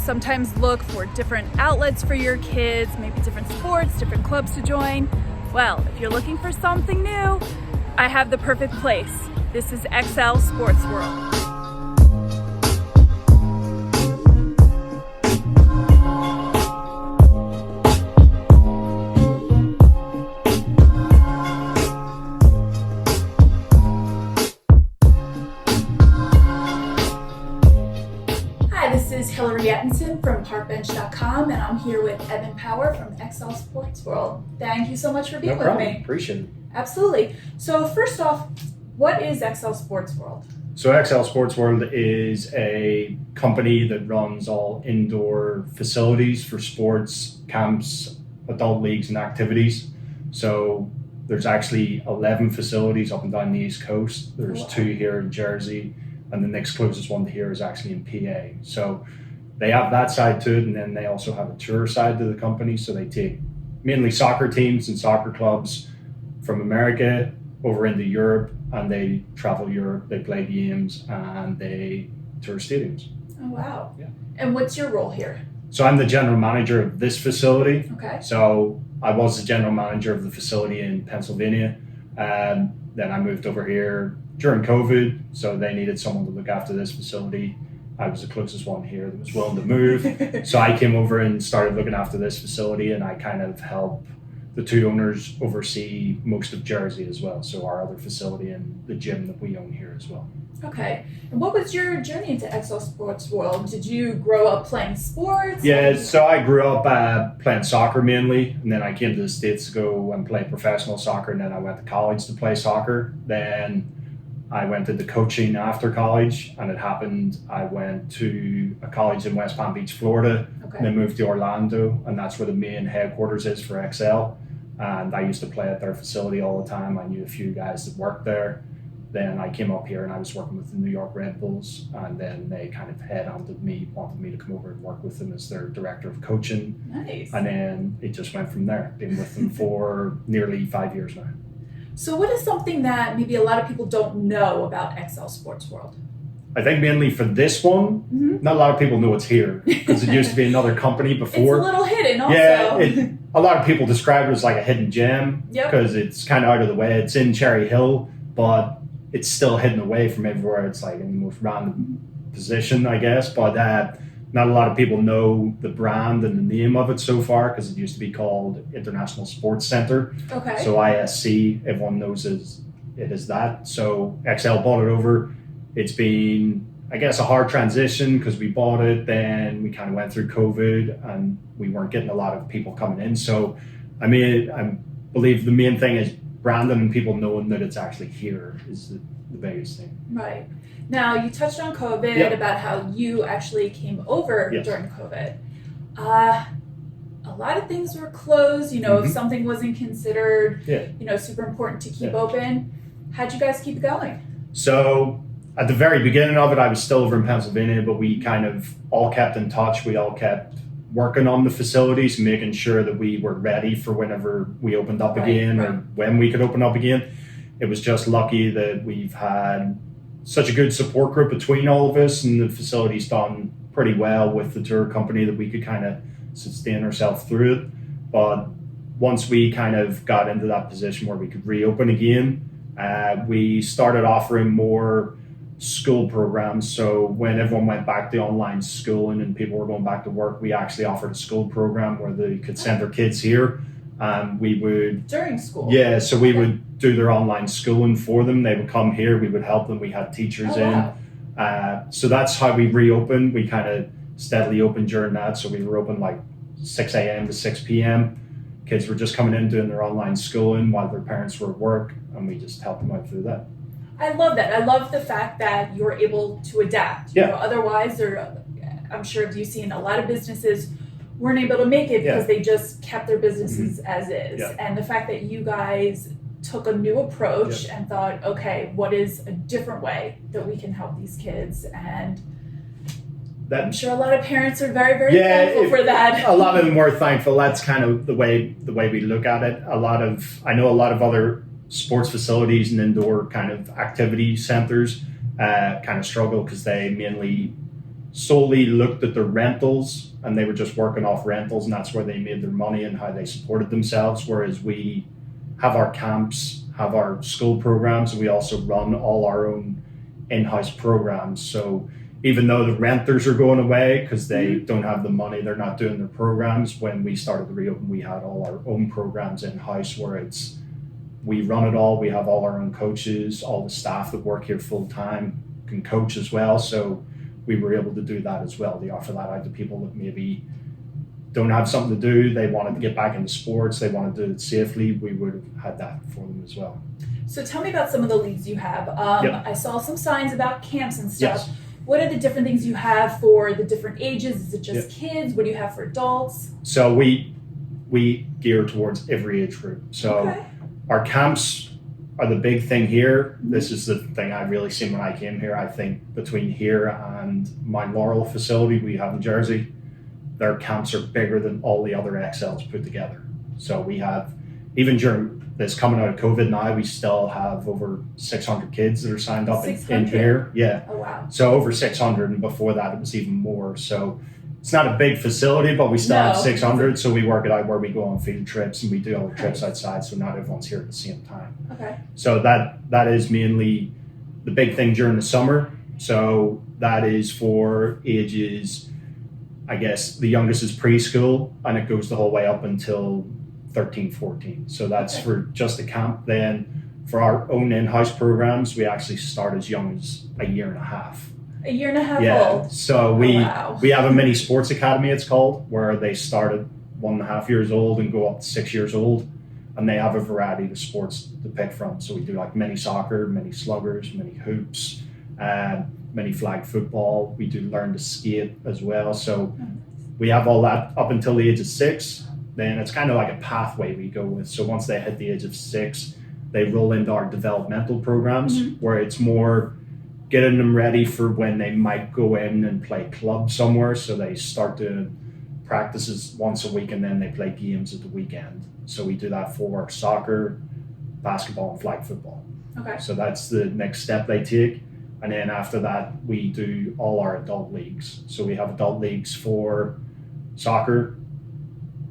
sometimes look for different outlets for your kids, maybe different sports, different clubs to join. Well, if you're looking for something new, I have the perfect place. This is XL Sports World. This is Hilary Ettenson from parkbench.com, and I'm here with Evan Power from XL Sports World. Thank you so much for being with me. Appreciate it. Absolutely. So first off, what is XL Sports World? So XL Sports World is a company that runs all indoor facilities for sports, camps, adult leagues, and activities. So there's actually 11 facilities up and down the East Coast. There's 2 here in Jersey, and the next closest one to here is actually in PA. So they have that side to it, and then they also have a tour side to the company. So they take mainly soccer teams and soccer clubs from America over into Europe, and they travel Europe, they play games, and they tour stadiums. Oh, wow. Yeah. And what's your role here? So I'm the general manager of this facility. Okay. So I was the general manager of the facility in Pennsylvania. Then I moved over here during COVID, so they needed someone to look after this facility. I was the closest one here that was willing to move. So I came over and started looking after this facility, and I kind of help the 2 owners oversee most of Jersey as well. So our other facility and the gym that we own here as well. Okay. And what was your journey into XL Sports World? Did you grow up playing sports? Yeah, so I grew up playing soccer mainly, and then I came to the States to go and play professional soccer, and then I went to college to play soccer. Then I went into coaching after college, and it happened I went to a college in West Palm Beach, Florida, and then moved to Orlando, and that's where the main headquarters is for XL. And I used to play at their facility all the time. I knew a few guys that worked there. Then I came up here and I was working with the New York Red Bulls, and then they kind of headhunted me, wanted me to come over and work with them as their director of coaching. Nice. And then it just went from there. Been with them for nearly 5 years now. So what is something that maybe a lot of people don't know about XL Sports World? I think mainly for this one, not a lot of people know it's here because it used to be another company before. It's a little hidden also. Yeah, a lot of people describe it as like a hidden gem because it's kind of out of the way. It's in Cherry Hill, but it's still hidden away from everywhere. It's like in the most random position, I guess. But not a lot of people know the brand and the name of it so far because it used to be called International Sports Center. Okay. So ISC, everyone knows it is that. So XL bought it over. It's been, I guess, a hard transition because we bought it, then we kind of went through COVID and we weren't getting a lot of people coming in. So, I believe the main thing is branding and people knowing that it's actually here is the biggest thing. Right. Now, you touched on COVID, about how you actually came over during COVID. A lot of things were closed, if something wasn't considered, super important to keep open. How'd you guys keep it going? So, at the very beginning of it, I was still over in Pennsylvania, but we kind of all kept in touch. We all kept working on the facilities, making sure that we were ready for whenever we opened up again or when we could open up again. It was just lucky that we've had such a good support group between all of us, and the facility's done pretty well with the tour company that we could kind of sustain ourselves through it. But once we kind of got into that position where we could reopen again, we started offering more school programs. So when everyone went back to online schooling and people were going back to work, we actually offered a school program where they could send their kids here. We would during school. Yeah, so we would do their online schooling for them. They would come here. We would help them. We had teachers in. So that's how we reopened. We kind of steadily opened during that. So we were open like 6 a.m. to 6 p.m. Kids were just coming in doing their online schooling while their parents were at work, and we just helped them out through that. I love that. I love the fact that you're able to adapt. Otherwise, I'm sure you've seen a lot of businesses weren't able to make it because they just kept their businesses as is. And the fact that you guys took a new approach and thought, okay, what is a different way that we can help these kids? And I'm sure a lot of parents are very, very thankful for that. A lot of them were thankful. That's kind of the way we look at it. I know a lot of other sports facilities and indoor kind of activity centers kind of struggle because they mainly solely looked at their rentals, and they were just working off rentals, and that's where they made their money and how they supported themselves. Whereas we have our camps, have our school programs, and we also run all our own in-house programs. So even though the renters are going away because they don't have the money, they're not doing their programs. When we started to reopen, we had all our own programs in-house where we run it all. We have all our own coaches, all the staff that work here full-time can coach as well. So we were able to do that as well. They offer that out to people that maybe don't have something to do. They wanted to get back into sports. They wanted to do it safely. We would have had that for them as well. So tell me about some of the leagues you have. I saw some signs about camps and stuff. Yes. What are the different things you have for the different ages? Is it just kids? What do you have for adults? So we gear towards every age group. So our camps are the big thing here. This is the thing I really seen when I came here. I think between here and my Laurel facility we have in Jersey, their camps are bigger than all the other XLs put together. So we have, even during this coming out of COVID now, we still have over 600 kids that are signed up in here. Yeah. Oh, wow. So over 600, and before that it was even more. So it's not a big facility, but we still have 600. So we work it out where we go on field trips and we do all the trips outside. So not everyone's here at the same time. Okay. So that is mainly the big thing during the summer. So that is for ages, I guess the youngest is preschool and it goes the whole way up until 13, 14. So that's for just a camp. Then for our own in-house programs, we actually start as young as a year and a half. A year and a half old. So we have a mini sports academy, it's called, where they start at 1.5 years old and go up to 6 years old. And they have a variety of sports to pick from. So we do like mini soccer, mini sluggers, mini hoops, mini flag football. We do learn to skate as well. So we have all that up until the age of 6. Then it's kind of like a pathway we go with. So once they hit the age of 6, they roll into our developmental programs where it's more getting them ready for when they might go in and play club somewhere. So they start doing practices once a week and then they play games at the weekend. So we do that for soccer, basketball, and flag football. Okay. So that's the next step they take. And then after that, we do all our adult leagues. So we have adult leagues for soccer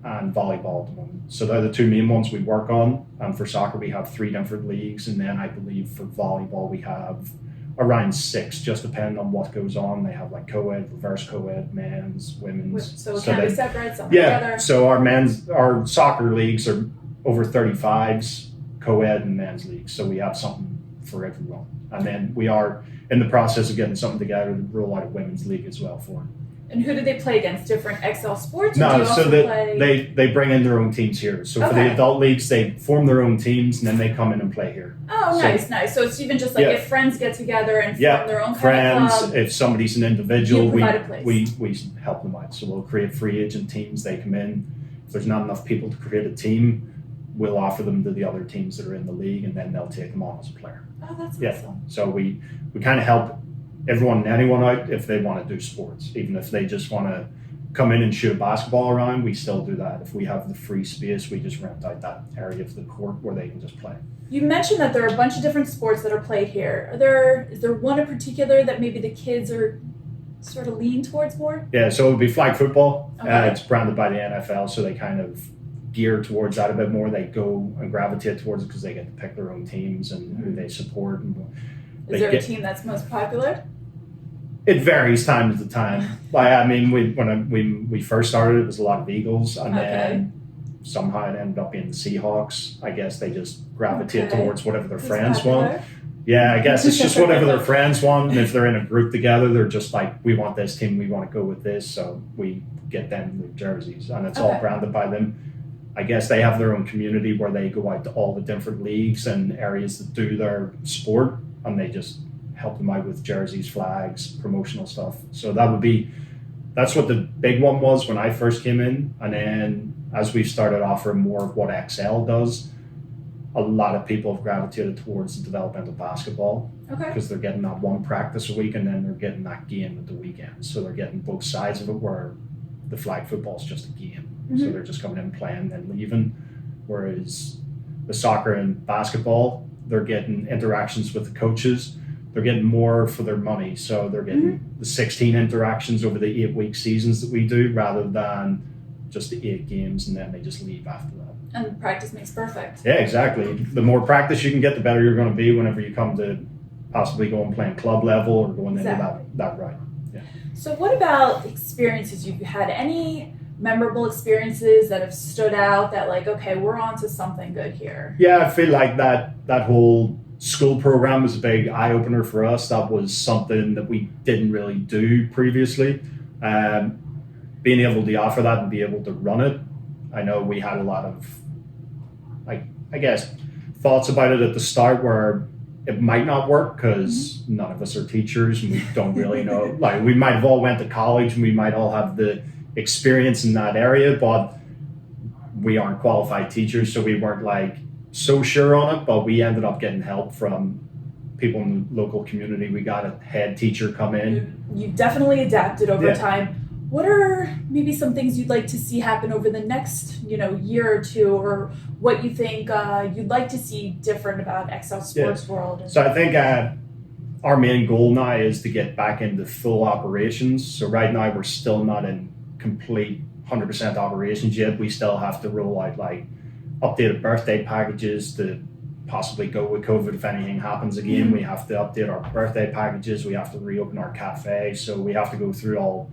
and volleyball at the moment. So they're the two main ones we work on. And for soccer, we have 3 different leagues. And then I believe for volleyball, we have around 6, just depending on what goes on. They have like co-ed, reverse co-ed, men's, women's. So it can be separate, some together. So our soccer leagues are over 35s, co-ed and men's leagues. So we have something for everyone. And then we are in the process of getting something together to roll out a women's league as well for them. And who do they play against? Different XL sports? No, so they bring in their own teams here. So for the adult leagues, they form their own teams and then they come in and play here. Oh, nice. So it's even just like if friends get together and form their own kind of club. If somebody's an individual, we place. help them out. So we'll create free agent teams. They come in. If there's not enough people to create a team, we'll offer them to the other teams that are in the league and then they'll take them on as a player. Oh, that's awesome. So we kind of help everyone and anyone out if they want to do sports. Even if they just want to come in and shoot a basketball around, we still do that. If we have the free space, we just rent out that area of the court where they can just play. You mentioned that there are a bunch of different sports that are played here. Is there one in particular that maybe the kids are sort of lean towards more? Yeah, so it would be flag football. Okay. It's branded by the NFL, so they kind of gear towards that a bit more. They go and gravitate towards it because they get to pick their own teams and who they support. Is there a team that's most popular? It varies time to time. When we first started, it was a lot of Eagles, and then somehow it ended up being the Seahawks. I guess they just gravitate towards whatever their friends want. Yeah, I guess it's just whatever their friends want. And if they're in a group together, they're just like, we want this team, we want to go with this. So we get them the jerseys, and it's all branded by them. I guess they have their own community where they go out to all the different leagues and areas that do their sport, and they just help them out with jerseys, flags, promotional stuff. So that's what the big one was when I first came in. And then as we've started offering more of what XL does, a lot of people have gravitated towards the developmental basketball because they're getting that one practice a week and then they're getting that game at the weekend. So they're getting both sides of it, where the flag football is just a game. So they're just coming in, playing, then leaving. Whereas the soccer and basketball, they're getting interactions with the coaches. they're getting more for their money. So they're getting the 16 interactions over the 8-week seasons that we do, rather than just the 8 games and then they just leave after that. And practice makes perfect. Yeah, exactly. The more practice you can get, the better you're going to be whenever you come to possibly go and play club level or going into that route. Yeah. So what about experiences you've had? Any memorable experiences that have stood out that like, okay, we're on to something good here? Yeah, I feel like that whole school program was a big eye-opener for us. That was something that we didn't really do previously. Being able to offer that and be able to run it, I know we had a lot of, I guess, thoughts about it at the start where it might not work because none of us are teachers and we don't really know. Like, we might have all went to college and we might all have the experience in that area, but we aren't qualified teachers, so we weren't like so sure on it. But we ended up getting help from people in the local community. We got a head teacher come in. You definitely adapted over time. What are maybe some things you'd like to see happen over the next, year or two, or what you think you'd like to see different about XL Sports World? So I think our main goal now is to get back into full operations. So right now we're still not in complete 100% operations yet. We still have to roll out like updated birthday packages to possibly go with COVID if anything happens again. We have to update our birthday packages. We have to reopen our cafe. So we have to go through all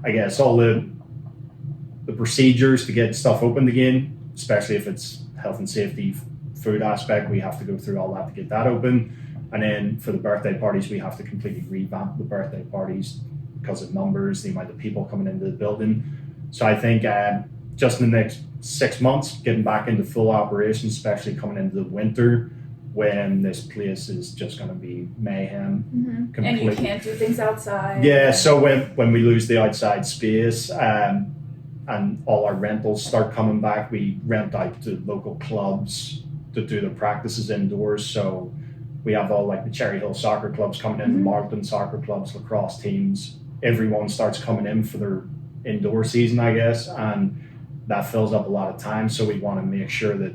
the procedures to get stuff opened again, especially if it's health and safety food aspect. We have to go through all that to get that open. And then for the birthday parties, we have to completely revamp the birthday parties because of numbers, the amount of people coming into the building. So I think just in the next 6 months, getting back into full operation, especially coming into the winter when this place is just going to be mayhem. And you can't do things outside. Yeah, so when we lose the outside space and all our rentals start coming back, we rent out to local clubs to do the practices indoors. So we have all like the Cherry Hill soccer clubs coming in, the Marlton soccer clubs, lacrosse teams. Everyone starts coming in for their indoor season, I guess, and that fills up a lot of time. So we want to make sure that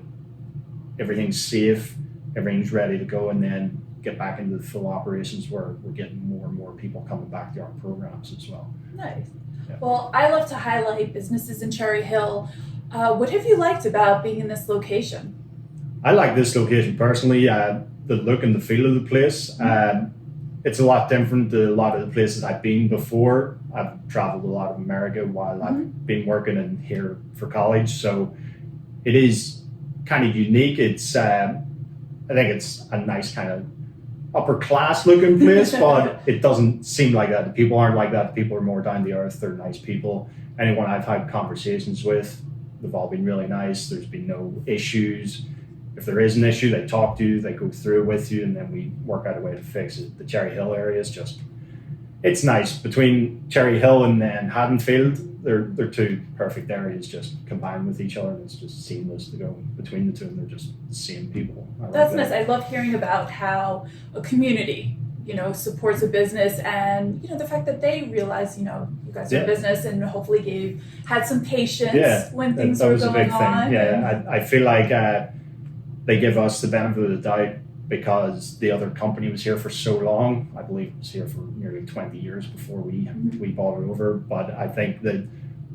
everything's safe, everything's ready to go, and then get back into the full operations where we're getting more and more people coming back to our programs as well. Nice. Yeah. Well, I love to highlight businesses in Cherry Hill. What have you liked about being in this location? I like this location personally. The look and the feel of the place. It's a lot different to a lot of the places I've been before. I've traveled a lot of America while I've been working in here for college, so it is kind of unique. It's I think it's a nice kind of upper class looking place, but it doesn't seem like that. The people aren't like that. The people are more down to earth. They're nice people. Anyone I've had conversations with, they've all been really nice. There's been no issues. If there is an issue, they talk to you, they go through it with you, and then we work out a way to fix it. The Cherry Hill area is just, it's nice. Between Cherry Hill and then Haddonfield, they're two perfect areas just combined with each other, and it's just seamless to go between the two, and they're just the same people. That's nice. I love hearing about how a community, supports a business, and the fact that they realize, you guys are a business, and hopefully had some patience when things were going on. Yeah, I feel like they give us the benefit of the doubt because the other company was here for so long. I believe it was here for nearly 20 years before we bought it over. But I think that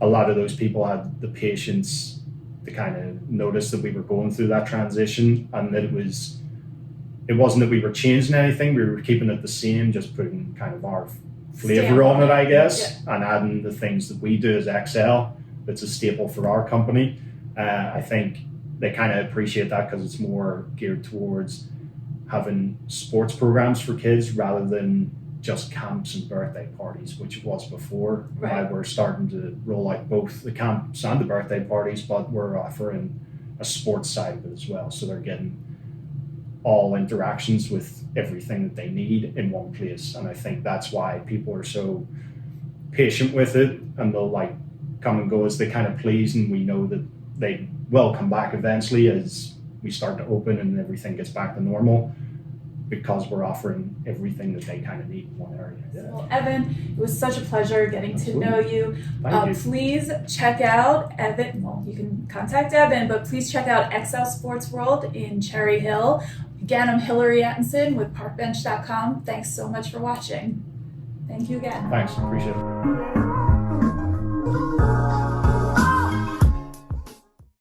a lot of those people had the patience to kind of notice that we were going through that transition, and that it wasn't that we were changing anything. We were keeping it the same, just putting kind of our flavor on it, I guess, and adding the things that we do as XL. That's a staple for our company. I think they kind of appreciate that because it's more geared towards having sports programs for kids rather than just camps and birthday parties, which it was before. Right. Now we're starting to roll out both the camps and the birthday parties, but we're offering a sports side of it as well. So they're getting all interactions with everything that they need in one place. And I think that's why people are so patient with it, and they'll come and go as they kind of please, and we know that they will come back eventually as we start to open and everything gets back to normal, because we're offering everything that they kind of need in one area. Yeah. Well, Evan, it was such a pleasure getting Absolutely. to know you. Thank you. Please check out Evan. Well, you can contact Evan, but please check out XL Sports World in Cherry Hill. Again, I'm Hilary Ettenson with parkbench.com. Thanks so much for watching. Thank you again. Thanks. Appreciate it.